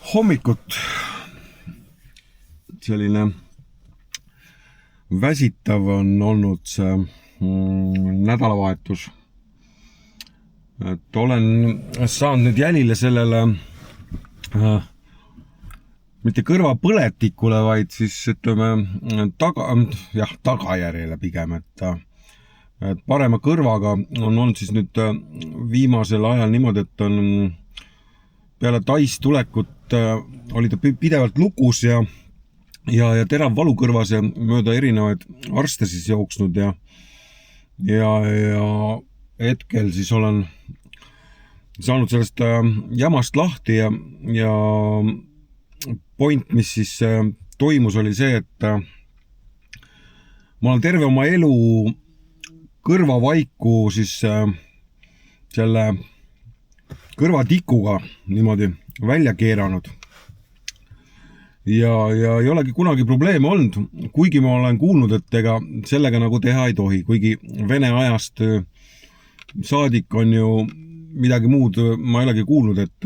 Hommikut selline väsitav on olnud see nädalavahetus. Et olen saanud nüüd jälile sellele mitte kõrvapõletikule, vaid siis ütleme tagajärjele pigem, et parema kõrvaga on olnud siis nüüd viimasel ajal niimoodi, et on peale Tais tulekut oli ta pidevalt lukus ja terav valu kõrvas ja mööda erinevaid arste siis jooksnud ja hetkel siis olen saanud sellest jamast lahti ja point, mis siis toimus, oli see, et ma olen terve oma elu kõrvavaiku siis selle kõrvatikuga niimoodi välja keeranud. Ja ei olegi kunagi probleeme olnud, kuigi ma olen kuulnud, et ega sellega nagu teha ei tohi, kuigi Vene ajast saadik on ju midagi muud, ma ei olegi kuulnud, et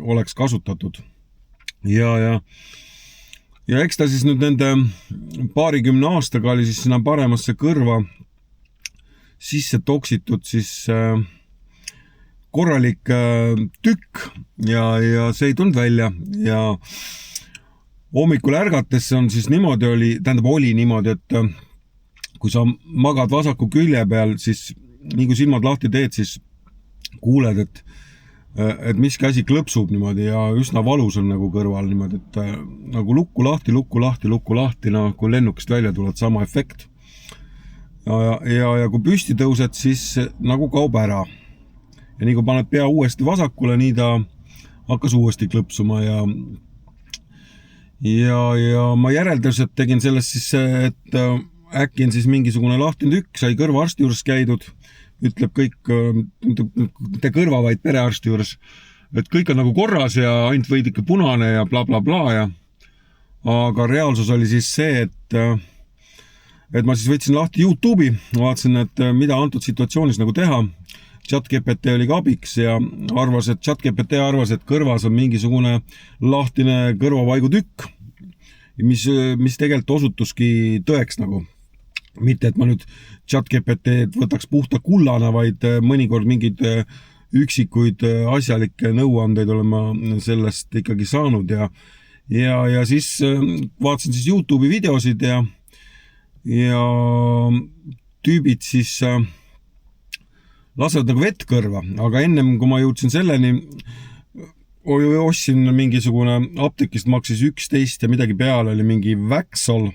oleks kasutatud. Ja eks ta siis nüüd nende paarikümne aastaga oli siis sinna paremasse kõrva sisse toksitud siis korralik tükk ja see ei tulnud välja ja hommikul ärgates on siis niimoodi oli niimoodi, et kui sa magad vasaku külje peal, siis nii kui silmad lahti teed, siis kuuled, et miski asi klõpsub niimoodi ja üsna valus on nagu kõrval niimoodi, et nagu lukku lahti, no kui lennukist välja tuled, sama efekt. Ja kui püsti tõused, siis nagu kaob ära. Ja nii kui paned pea uuesti vasakule, nii ta hakkas uuesti klõpsuma ja ma järeldavalt tegin sellest siis, et äkki on siis mingisugune lahtine tükk, sai kõrvaarsti juures käidud, ütleb kõik, mitte kõrva, vaid perearsti juures, et kõik on nagu korras ja ainult veidike punane ja bla bla bla ja aga reaalsus oli siis see, et ma siis võtsin lahti YouTube'i, vaatasin, et mida antud situatsioonis nagu teha. ChatGPT oli ka abiks ja ChatGPT arvas, et kõrvas on mingisugune lahtine kõrvavaigu tükk, mis tegelikult osutuski tõeks nagu. Mitte, et ma nüüd ChatGPT võtaks puhta kullana, vaid mõnikord mingid üksikuid asjalikke nõuandeid olen ma sellest ikkagi saanud ja siis vaatasin siis YouTube'i videosid ja tüübid siis lasevad nagu vett kõrva, aga ennem kui ma jõudsin selleni, ostsin mingisugune apteekist maksis 11 ja midagi peale oli mingi Vaxol.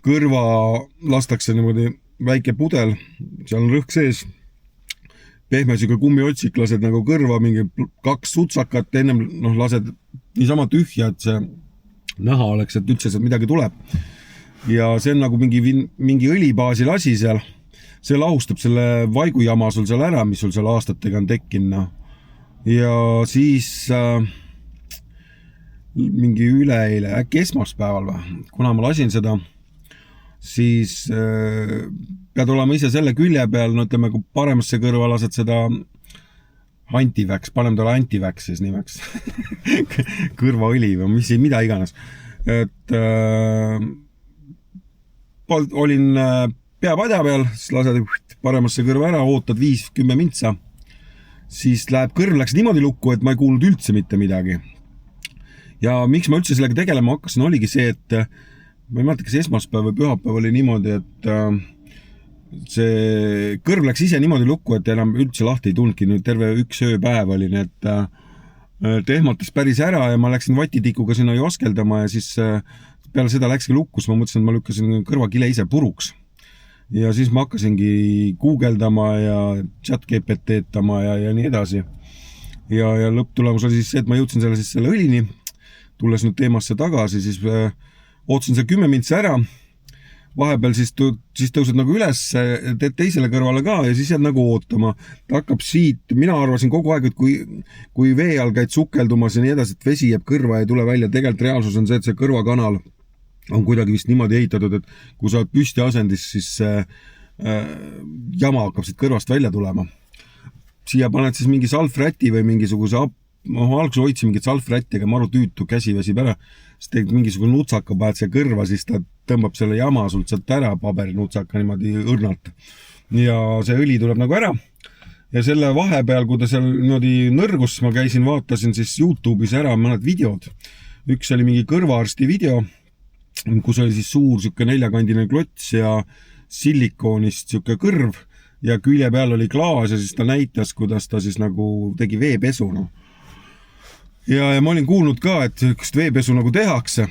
Kõrva lastakse niimoodi väike pudel, seal on rõhk sees, pehme siuke kummiotsik, lased nagu kõrva mingi 2 sutsakat, ennem lased niisama tühja, et see näha oleks, et üldse sealt midagi tuleb. Ja see on nagu mingi õlibaasil asi seal. See lahustab selle vaigujama sul seal ära, mis sul seal aastatega on tekkinud. Ja siis mingi üleeile, äkki esmaspäeval või, kuna ma lasin seda, siis pead olema ise selle külje peal, no ütleme, kui paremasse kõrva lased seda antivax, paneme talle antivax siis nimeks, kõrvaõli või mida iganes. Et olin peapadja peal, siis lased paremasse kõrva ära, ootad 5-10 mintsa, siis kõrv läks niimoodi lukku, et ma ei kuulnud üldse mitte midagi. Ja miks ma üldse sellega tegelema hakkasin, oligi see, et ma ei mäleta, kas esmaspäev või pühapäev oli niimoodi, et see kõrv läks ise niimoodi lukku, et enam üldse lahti ei tulnudki, nüüd terve üks ööpäev oli, et ehmatas päris ära ja ma läksin vatitikuga sinna joskeldama ja siis peale seda läkski lukkus, ma mõtlesin, et ma lükkasin kõrvakile ise puruks. Ja siis ma hakkasingi guugeldama ja ChatGPT-tama ja nii edasi. Ja lõpptulemus oli siis see, et ma jõudsin selle õlini, tulles nüüd teemasse tagasi, siis ootasin see 10 mintsi ära, vahepeal siis tõused nagu üles, teed teisele kõrvale ka ja siis jääd nagu ootama. Ta hakkab siit, mina arvasin kogu aeg, et kui vee all käid sukeldumas ja nii edasi, et vesi jääb kõrva ja tule välja, tegelikult reaalsus on see, et see kõrvakanal on kuidagi vist niimoodi ehitatud, et kui sa oled püsti asendis, siis jama hakkab siit kõrvast välja tulema. Siia paned siis mingi salfräti või mingisuguse alguses hoidsin mingit salvrätti, aga maru tüütu, käsi väsib ära, siis teed mingisugune nutsaka, paned see kõrva, siis ta tõmbab selle jama sult sealt ära, paberinutsaka niimoodi õrnalt. Ja see õli tuleb nagu ära. Ja selle vahepeal, kui ta seal niimoodi nõrgus, ma käisin, vaatasin siis YouTube'is ära mõned videod. Üks oli mingi kõrvaarsti video, kus oli siis suur siuke 4-kandine klots ja silikoonist siuke kõrv ja külje peal oli klaas ja siis ta näitas, kuidas ta siis nagu tegi veepesu. No. Ja ma olin kuulnud ka, et üks veepesu nagu tehakse,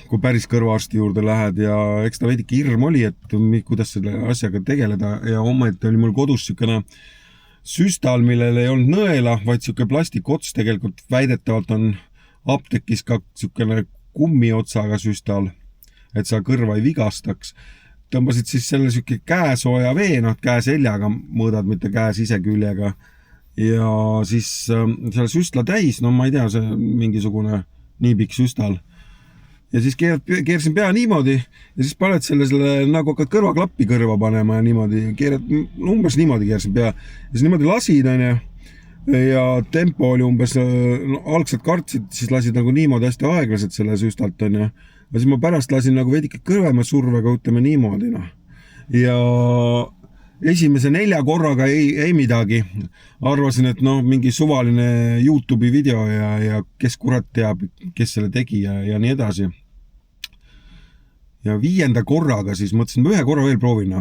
kui päris kõrvaarsti juurde lähed ja eks ta veidike hirm oli, et kuidas selle asjaga tegeleda ja ometi oli mul kodus siukene süstal, millel ei olnud nõela, vaid siuke plastikots, tegelikult väidetavalt on aptekis ka siukene kummiotsaga süstal, et sa kõrva ei vigastaks. Tõmbasid siis selle siuke käesooja vee, käe seljaga mõõdad, mitte käe siseküljega. Ja siis selle süstla täis, ma ei tea, see mingisugune nii pikk süstal. Ja siis keersin pea niimoodi ja siis paned selle nagu hakkad kõrvaklappi kõrva panema ja niimoodi, keerad umbes niimoodi keersin pea. Ja siis niimoodi lasid, ja tempo oli umbes, algselt kartsid, siis lasid nagu niimoodi hästi aeglaselt selle süstalt, ja siis ma pärast lasin nagu veidike kõrvema survega, ütleme niimoodi. Ja esimese 4 korraga ei midagi. Arvasin, et mingi suvaline YouTube'i video ja kes kurat teab, kes selle tegi ja nii edasi. Ja 5. korraga siis mõtlesin, 1 korra veel proovin.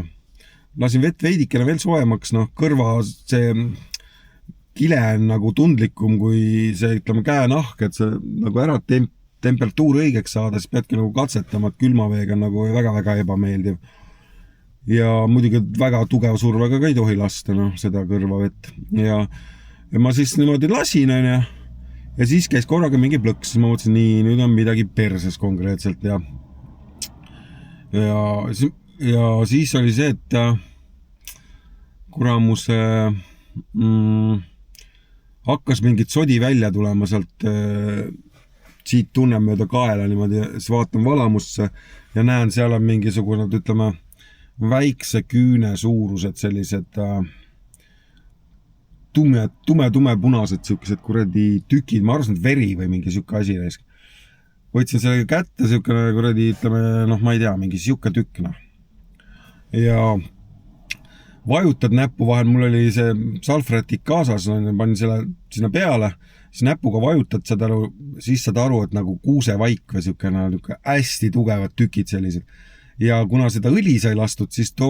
Lasin vett veidikene veel soojemaks, kõrva see kile on nagu tundlikum kui see, ütleme, käenahk, et see nagu ära temperatuur õigeks saada, siis peadki nagu katsetama, et külmaveega on nagu väga-väga ebameeldiv. Ja muidugi väga tugeva survega ka ei tohi lasta, seda kõrvavett. Ja ma siis niimoodi lasin, ja siis käis korraga mingi plõks, siis ma mõtlesin, nii, nüüd on midagi perses konkreetselt, ja siis oli see, et kuramuse hakkas mingit sodi välja tulema sealt, siit tunnen mööda kaela niimoodi, siis vaatan valamusse ja näen, seal on mingisugune, ütleme, väikse küüne suurused sellised tume punased siukesed kuradi tükid, ma arvasin, et veri või mingi siuke asi. Võtsin sellega kätte siukene kuradi, ütleme, ma ei tea, mingi siuke tükk. Ja vajutad näppu vahel, mul oli see salvrätik kaasas, panin selle sinna peale, siis näpuga vajutad seda, siis saad aru, et nagu kuusevaik või siukene hästi tugevad tükid sellised. Ja kuna seda õli sai lastud, siis ta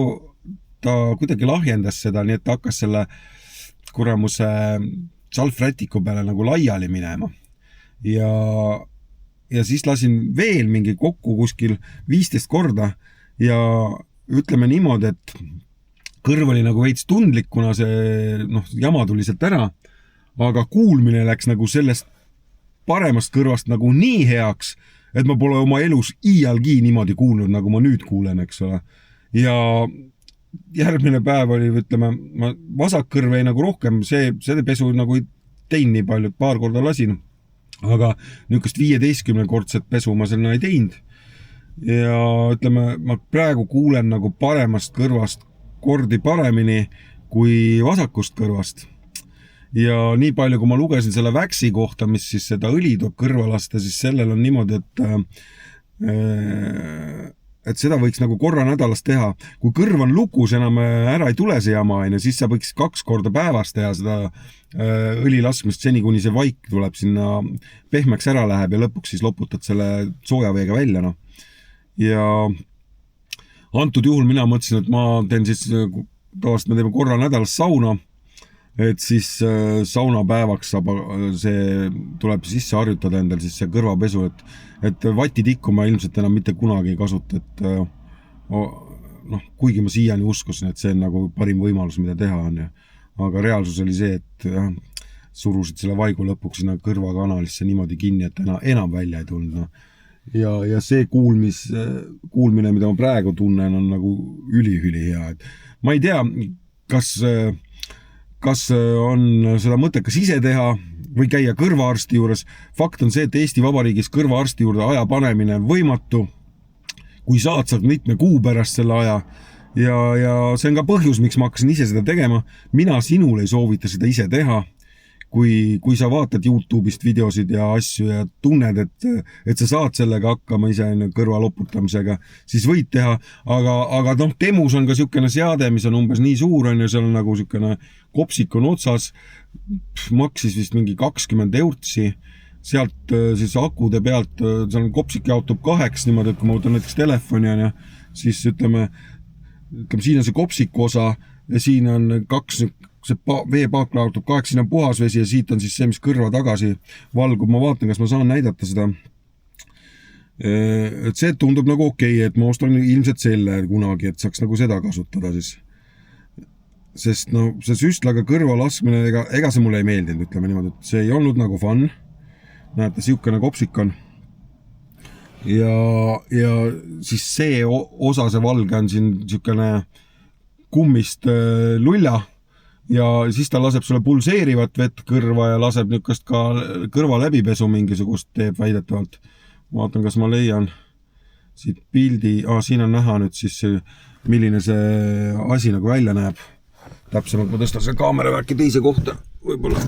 kuidagi lahjendas seda, nii et ta hakkas selle kuramuse salvrätiku peale nagu laiali minema. Ja siis lasin veel mingi kokku kuskil 15 korda ja ütleme niimoodi, et kõrv oli nagu veits tundlik, kuna see jama tuli sealt ära, aga kuulmine läks nagu sellest paremast kõrvast nagu nii heaks, et ma pole oma elus iialgi niimoodi kuulnud, nagu ma nüüd kuulen, eks ole. Ja järgmine päev oli, ütleme, ma vasak kõrv ei nagu rohkem, see pesu nagu ei teinud nii palju, paar korda lasin, aga niisugust 15-kordset pesu ma selle ei teinud. Ja ütleme, ma praegu kuulen nagu paremast kõrvast kordi paremini kui vasakust kõrvast. Ja nii palju, kui ma lugesin selle väksi kohta, mis siis seda õli tuleb kõrva lasta, siis sellel on niimoodi, et seda võiks nagu korra nädalas teha. Kui kõrv on lukus, enam ära ei tule see jama, siis sa võiks 2 korda päevas teha seda õli laskmist seni, kuni see vaik tuleb sinna pehmeks ära läheb ja lõpuks siis loputad selle soojaveega välja. Ja antud juhul mina mõtlesin, et ma teen siis, tavaliselt me teeme korra nädalas sauna, et siis saunapäevaks saab, see tuleb sisse harjutada endal siis see kõrvapesu, et vatitikku ma ilmselt enam mitte kunagi ei kasuta, et kuigi ma siiani uskusin, et see on nagu parim võimalus, mida teha on. Aga reaalsus oli see, et surusid selle vaigu lõpuks sinna kõrvakanalisse niimoodi kinni, et enam välja ei tulnud. Ja see kuulmine, mida ma praegu tunnen, on nagu üli hea. Ma ei tea, kas on seda mõttekas ise teha või käia kõrvaarsti juures. Fakt on see, et Eesti Vabariigis kõrvaarsti juurde aja panemine on võimatu. Kui saad mitme kuu pärast selle aja. Ja see on ka põhjus, miks ma hakkasin ise seda tegema. Mina sinul ei soovita seda ise teha. kui sa vaatad YouTube'ist videosid ja asju ja tunned, et sa saad sellega hakkama ise kõrva loputamisega, siis võid teha, aga noh, Temus on ka siukene seade, mis on umbes nii suur on ja seal on nagu siukene kopsik on otsas, maksis vist mingi 20 eurtsi, sealt siis akude pealt, seal on kopsik jaotub 2 niimoodi, et kui ma võtan näiteks telefoni ja siis ütleme, siin on see kopsiku osa ja siin on 2, see veepaak laotub 8, siin on puhas vesi ja siit on siis see, mis kõrva tagasi valgub. Ma vaatan, kas ma saan näidata seda. Et see tundub nagu okei, et ma ostan ilmselt selle kunagi, et saaks nagu seda kasutada siis. Sest no see süstlaga kõrva laskmine, ega see mulle ei meeldinud, ütleme niimoodi, et see ei olnud nagu fun. Näete, siukene kopsik on. Ja siis see osa, see valge on siin siukene kummist lulla ja siis ta laseb sulle pulseerivat vett kõrva ja laseb niukest ka kõrva läbipesu mingisugust teeb väidetavalt. Vaatan, kas ma leian siit pildi. Siin on näha nüüd siis, milline see asi nagu välja näeb. Täpsemalt ma tõstan see kaamera väärki teise kohta. Võibolla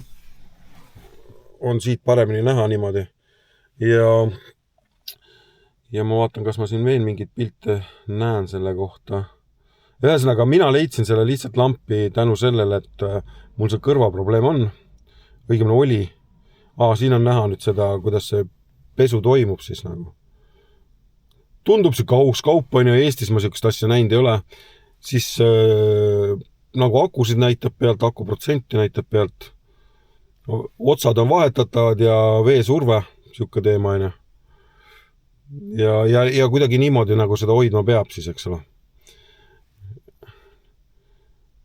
on siit paremini näha niimoodi. Ja ma vaatan, kas ma siin veel mingit pilte näen selle kohta. Ühesõnaga, mina leidsin selle lihtsalt lampi tänu sellele, et mul see kõrvaprobleem on. Õigemini oli. Siin on näha nüüd seda, kuidas see pesu toimub siis nagu. Tundub see kaup on ju, Eestis ma sellist asja näinud ei ole. Siis nagu akusid näitab pealt, akuprotsenti näitab pealt. Otsad on vahetatavad ja veesurve, siuke teema on. Ja kuidagi niimoodi nagu seda hoidma peab siis, eks ole.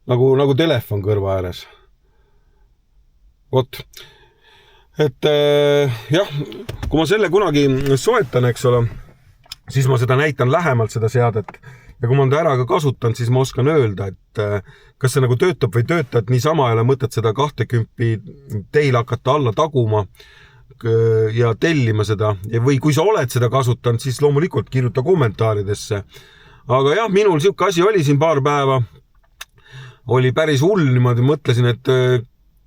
Nagu telefon kõrva ääres. Vot. Et jah, kui ma selle kunagi soetan, eks ole, siis ma seda näitan lähemalt seda seadet. Ja kui ma ta ära ka kasutan, siis ma oskan öelda, et kas see nagu töötab või töötab niisama ei ole mõtet seda 20 teil hakata alla taguma ja tellima seda. Või kui sa oled seda kasutanud, siis loomulikult kirjuta kommentaaridesse. Aga jah, minul siuke asi oli siin paar päeva. Oli päris hull niimoodi, mõtlesin, et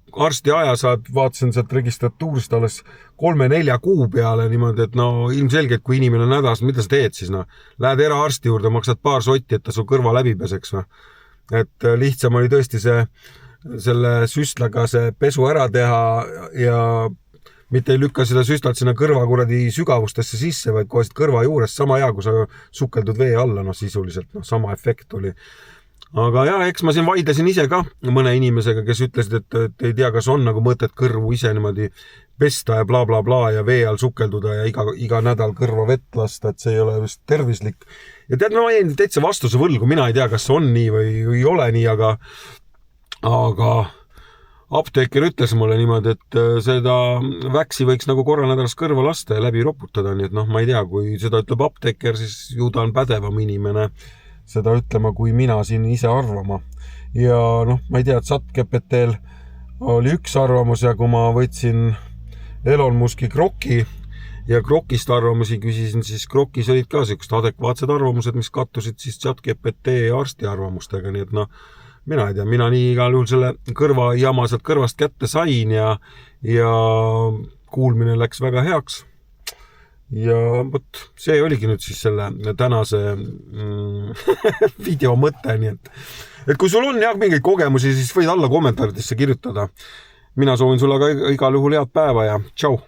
arsti aja saad, vaatasin sealt registratuurist alles 3-4 kuu peale niimoodi, et no ilmselgelt, kui inimene on hädas, mida sa teed siis? No? Lähed eraarsti juurde, maksad paar sotti, et ta su kõrva läbi peseks. No? Et lihtsam oli tõesti selle süstlaga see pesu ära teha ja mitte ei lükka seda süstlat sinna kõrva kuradi sügavustesse sisse, vaid kohe kõrva juures sama hea, kui sa sukeldud vee alla, no sisuliselt sama efekt oli. Aga jah, eks ma siin vaidlesin ise ka mõne inimesega, kes ütlesid, et ei tea, kas on nagu mõtet kõrvu ise niimoodi pesta ja bla bla bla ja vee all sukelduda ja iga nädal kõrva vett lasta, et see ei ole vist tervislik. Ja tead, ma jäin täitsa vastuse võlgu, mina ei tea, kas on nii või ei ole nii, aga apteeker ütles mulle niimoodi, et seda väksi võiks nagu korra nädalas kõrva lasta ja läbi roputada, nii et noh, ma ei tea, kui seda ütleb apteeker, siis ju ta on pädevam inimene seda ütlema, kui mina siin ise arvama. Ja noh, ma ei tea, et ChatGPT'l oli üks arvamus ja kui ma võtsin Elon Muski Kroki ja Krokist arvamusi küsisin, siis Krokis olid ka sellised adekvaatsed arvamused, mis kattusid siis ChatGPT ja arsti arvamustega, nii et noh, mina ei tea, mina nii igal juhul selle kõrva jama sealt kõrvast kätte sain ja kuulmine läks väga heaks. Ja võt, see oligi nüüd siis selle tänase video mõte, nii et kui sul on jah mingeid kogemusi, siis võid alla kommentaaridesse kirjutada. Mina soovin sulle ka igal juhul head päeva ja tšau!